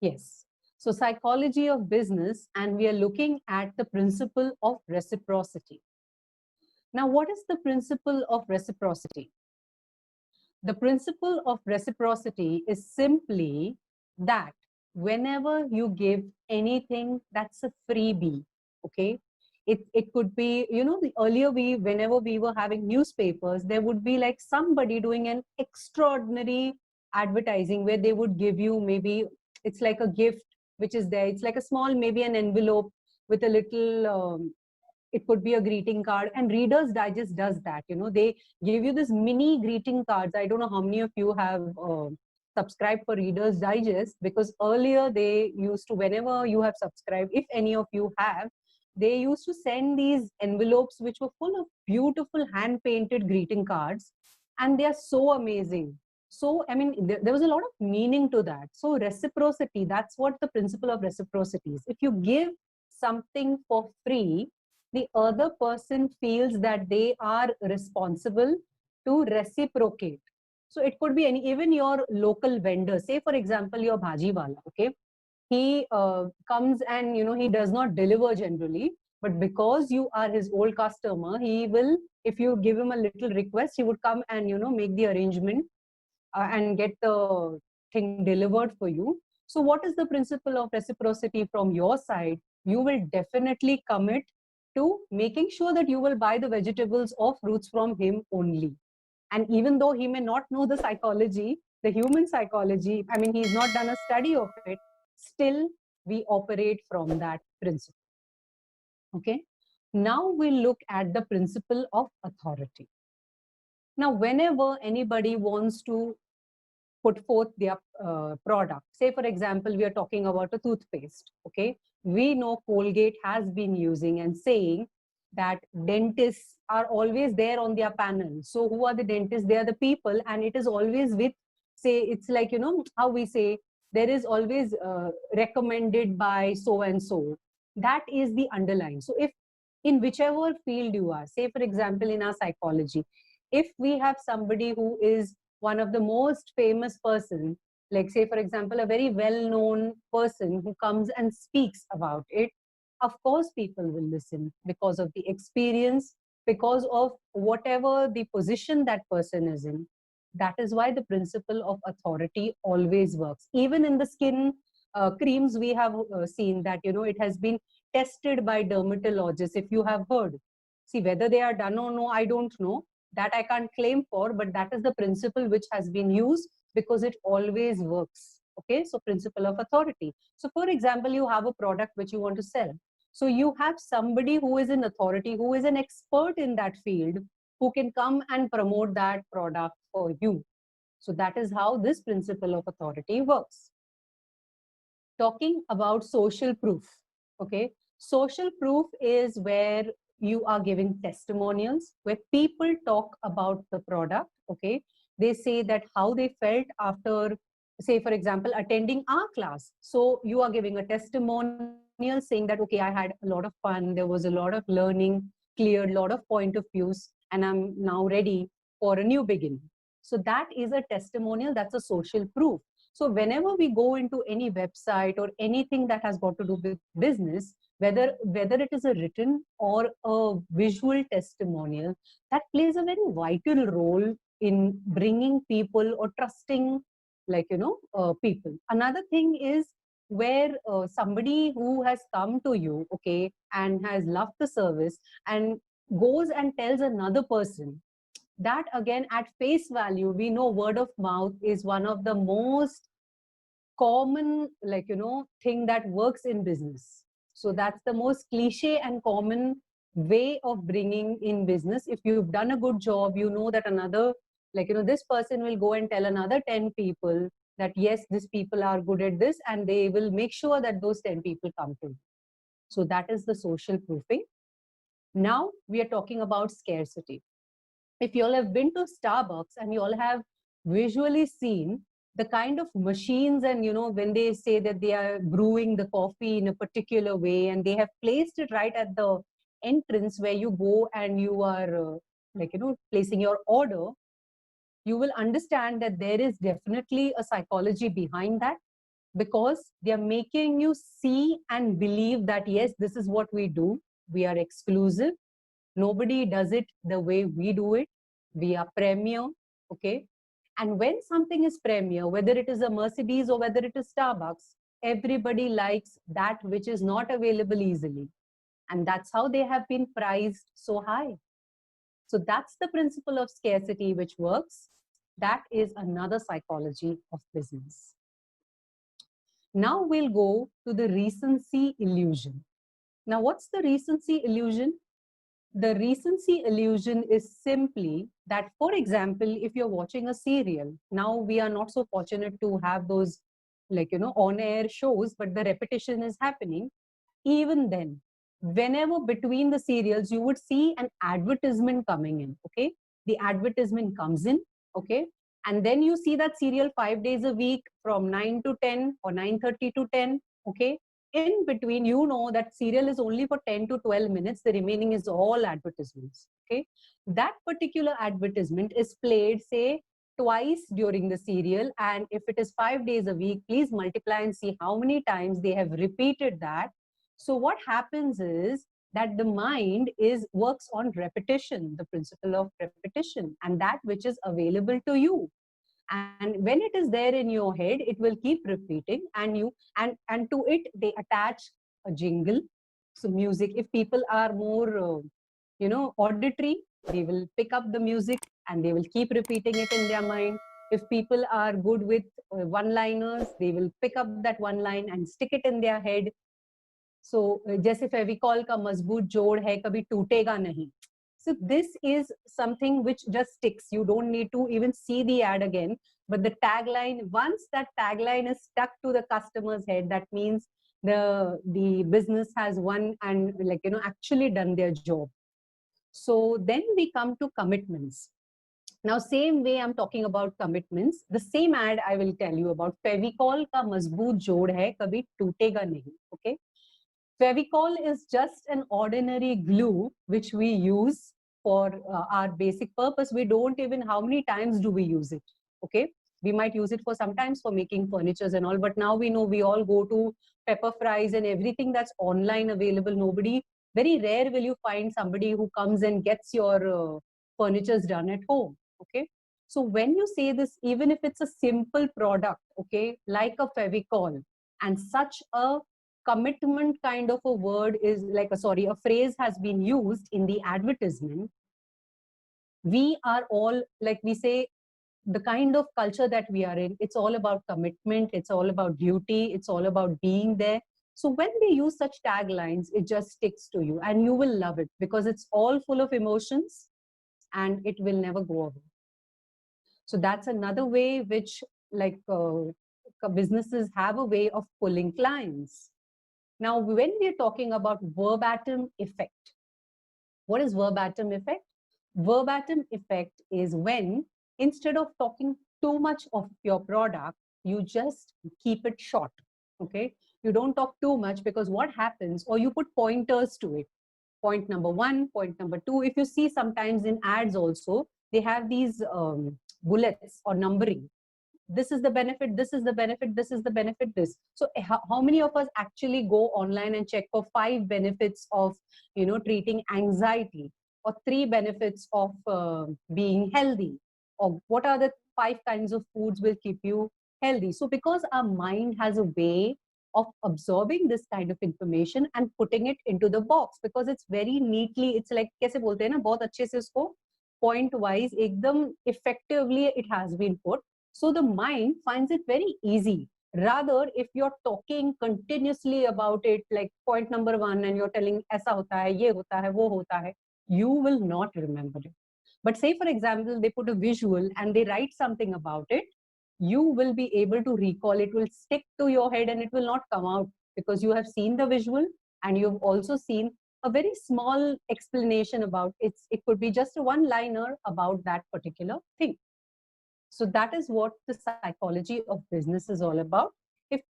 Yes. So psychology of business, and we are looking at the principle of reciprocity. Now, what is the principle of reciprocity? The principle of reciprocity is simply that whenever you give anything, that's a freebie, okay? It could be, you know, earlier whenever we were having newspapers, there would be like somebody doing an extraordinary advertising where they would give you, maybe it's like a gift which is there. It's like a small, maybe an envelope with a little it could be a greeting card, and Reader's Digest does that. You know, they give you this mini greeting cards. I don't know how many of you have subscribed for Reader's Digest, because earlier they used to, whenever you have subscribed, if any of you have, they used to send these envelopes which were full of beautiful hand painted greeting cards, and they are so amazing. So I mean, there was a lot of meaning to that. So reciprocity, that's what the principle of reciprocity is. If you give something for free, the other person feels that they are responsible to reciprocate. So it could be any, even your local vendor. Say for example, your bhaji wala, okay? He comes and, you know, he does not deliver generally, but because you are his old customer, he will, if you give him a little request, he would come and, you know, make the arrangement and get the thing delivered for you. So what is the principle of reciprocity from your side? You will definitely commit to making sure that you will buy the vegetables or fruits from him only. And even though he may not know the psychology, the human psychology, I mean, he's not done a study of it, still we operate from that principle. Okay. Now we'll look at the principle of authority. Now, whenever anybody wants to put forth their product. Say, for example, we are talking about a toothpaste, okay? We know Colgate has been using and saying that dentists are always there on their panel. So who are the dentists? They are the people, and it is always with, say, it's like, you know, how we say, there is always recommended by so-and-so. That is the underline. So if in whichever field you are, say, for example, in our psychology, if we have somebody who is one of the most famous person, like say for example a very well-known person who comes and speaks about it, of course people will listen because of the experience, because of whatever the position that person is in. That is why the principle of authority always works. Even in the skin creams, we have seen that, you know, it has been tested by dermatologists, if you have heard. See, whether they are done or no, I don't know, that I can't claim for, but that is the principle which has been used because it always works. Okay, so principle of authority. So for example, you have a product which you want to sell. So you have somebody who is in authority, who is an expert in that field, who can come and promote that product for you. So that is how this principle of authority works. Talking about social proof. Okay, social proof is where you are giving testimonials, where people talk about the product. Okay, they say that how they felt after, say for example, attending our class. So you are giving a testimonial saying that, okay, I had a lot of fun, there was a lot of learning, cleared a lot of point of views, and I'm now ready for a new beginning. So that is a testimonial, that's a social proof. So whenever we go into any website or anything that has got to do with business, whether it is a written or a visual testimonial, that plays a very vital role in bringing people or trusting, like, you know, people. Another thing is where somebody who has come to you, okay, and has loved the service and goes and tells another person, that again, at face value, we know word of mouth is one of the most common, like, you know, thing that works in business. So that's the most cliche and common way of bringing in business. If you've done a good job, you know that another, like, you know, this person will go and tell another 10 people that yes, these people are good at this, and they will make sure that those 10 people come to you. So that is the social proofing. Now we are talking about scarcity. If you all have been to Starbucks and you all have visually seen the kind of machines, and, you know, when they say that they are brewing the coffee in a particular way and they have placed it right at the entrance where you go and you are like, you know, placing your order, you will understand that there is definitely a psychology behind that. because they are making you see and believe that, yes, this is what we do. We are exclusive. Nobody does it the way we do it. We are premier, okay? And when something is premier, whether it is a Mercedes or whether it is Starbucks, everybody likes that which is not available easily. And that's how they have been priced so high. So that's the principle of scarcity which works. That is another psychology of business. Now we'll go to the recency illusion. Now, what's the recency illusion? The recency illusion is simply that, for example, if you're watching a serial, now we are not so fortunate to have those, like, on-air shows, but the repetition is happening. Even then, whenever between the serials, you would see an advertisement coming in, okay? The advertisement comes in, okay? And then you see that serial 5 days a week from 9 to 10 or 9:30 to 10, okay? In between, you know that serial is only for 10 to 12 minutes. The remaining is all advertisements, okay? That particular advertisement is played, say, twice during the serial. And if it is 5 days a week, please multiply and see how many times they have repeated that. So what happens is that the mind works on repetition, the principle of repetition, and that which is available to you. And when it is there in your head, it will keep repeating, and to it they attach a jingle. So music, if people are more auditory, they will pick up the music and they will keep repeating it in their mind. If people are good with one liners, they will pick up that one line and stick it in their head. So जैसे फेविकॉल का मजबूत जोड़ है, कभी टूटेगा नहीं. So this is something which just sticks. You don't need to even see the ad again. But the tagline, once that tagline is stuck to the customer's head, that means the business has won and actually done their job. So then we come to commitments. Now, same way I'm talking about commitments, the same ad I will tell you about. Fevicol का मजबूत जोड़ है, कभी टूटेगा नहीं. Okay. Fevicol is just an ordinary glue which we use for our basic purpose. We don't even, how many times do we use it? Okay, we might use it for sometimes for making furnitures and all, but now we know we all go to Pepper Fries and everything that's online available. Very rare will you find somebody who comes and gets your furnitures done at home. Okay, so when you say this, even if it's a simple product, okay, like a Fevicol, and such a commitment kind of a word is like a phrase has been used in the advertisement, we are all, like we say, the kind of culture that we are in, it's all about commitment, it's all about duty, it's all about being there. So when they use such taglines, it just sticks to you and you will love it because it's all full of emotions and it will never go away. So that's another way which businesses have a way of pulling clients. Now, when we're talking about verbatim effect, what is verbatim effect? Verbatim effect is when instead of talking too much of your product, you just keep it short, okay? You don't talk too much because what happens, or you put pointers to it. Point number 1, point number 2. If you see sometimes in ads also, they have these bullets or numbering. This is the benefit, this is the benefit, this is the benefit, this. So how many of us actually go online and check for 5 benefits of, treating anxiety, or 3 benefits of being healthy, or what are the 5 kinds of foods will keep you healthy? So because our mind has a way of absorbing this kind of information and putting it into the box, because it's very neatly, it's like, kaise bolte hain na, bahut अच्छे से इसको point wise, ekdam effectively it has been put. So the mind finds it very easy. Rather, if you're talking continuously about it, like point number 1, and you're telling aisa hota hai, ye hota hai, wo hota hai, you will not remember it. But say, for example, they put a visual and they write something about it, you will be able to recall. It will stick to your head and it will not come out because you have seen the visual and you've also seen a very small explanation about it. It could be just a one-liner about that particular thing. So that is what the psychology of business is all about. If